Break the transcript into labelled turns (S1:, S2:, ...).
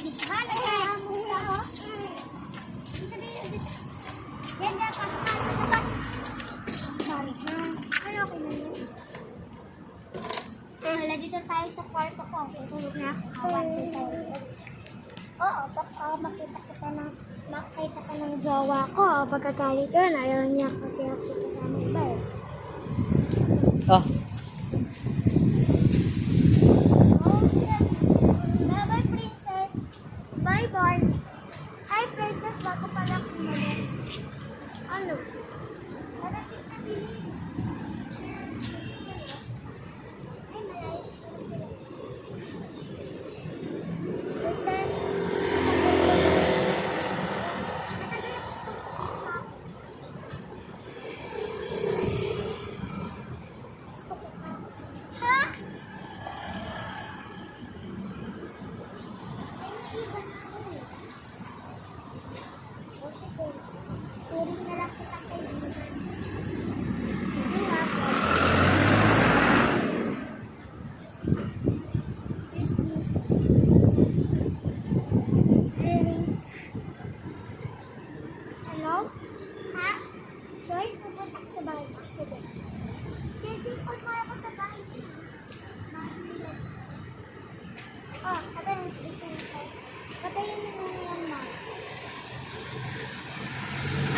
S1: Halo, kamusta ho? Yan na, pasok na sa bag. Sorry na. Ay, okay na yun. Wala, dito tayo sa kwarto ko. Tulog na ako. Awan ko tayo. Oo, makita ka ng jowa ko. Pagkagalit yun, ayaw niya kasi ako kasama iba eh.